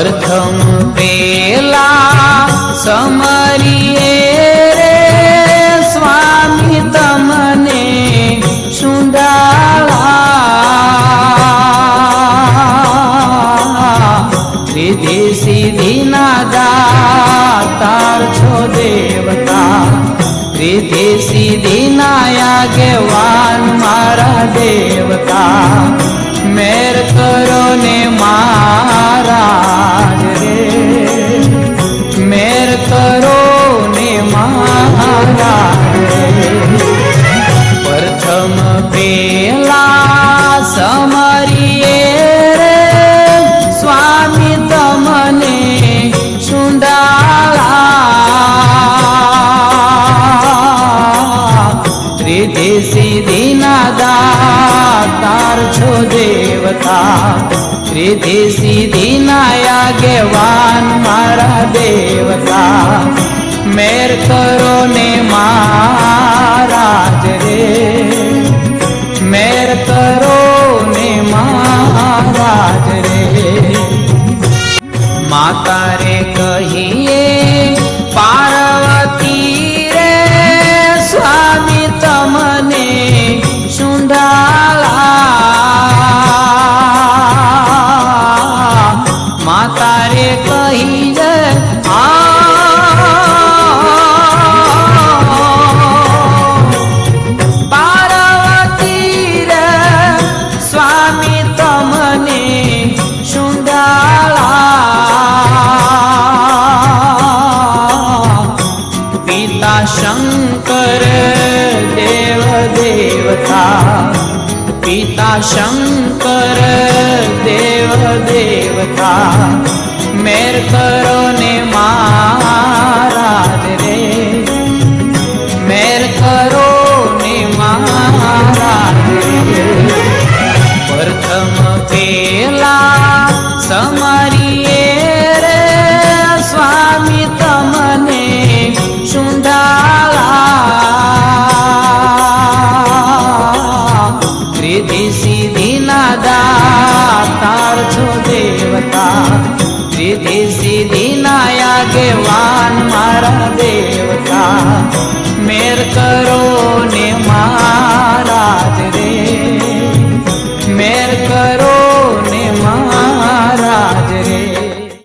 प्रथम पेला समरिए रे स्वामी तमने शुंडाला रिद्धि सिद्धि ना दातार छो देवता रिद्धि सिद्धि ना आगेवान मारा देवता मेर करो ने महाराज रे मेर करो ने महाराज रे प्रथम पेला समरिए रे स्वामी तमने शुंडाला रिद्धि सिद्धि ना दातार छो देवता रिद्धि सिद्धि ना आगेवान मारा देवता मेर करो ने महाराज रे मेर करो ने महाराज रे माता रे कहिए पार्वती रे स्वामी तमने शुंडाला माता रे कहिए पार्वती रे स्वामी तमने शुंडाला पिता शंकर देव देवता पिता शंकर देव देवता मेर करो ने महाराज रे मेर करो ने महाराज रे प्रथम पेला समरिए रे स्वामी तमने शुंडाला रिद्धि सिद्धि ना दातार छो देवता रिद्धि सिद्धि ना आगेवान मारा देवता मेर करो ने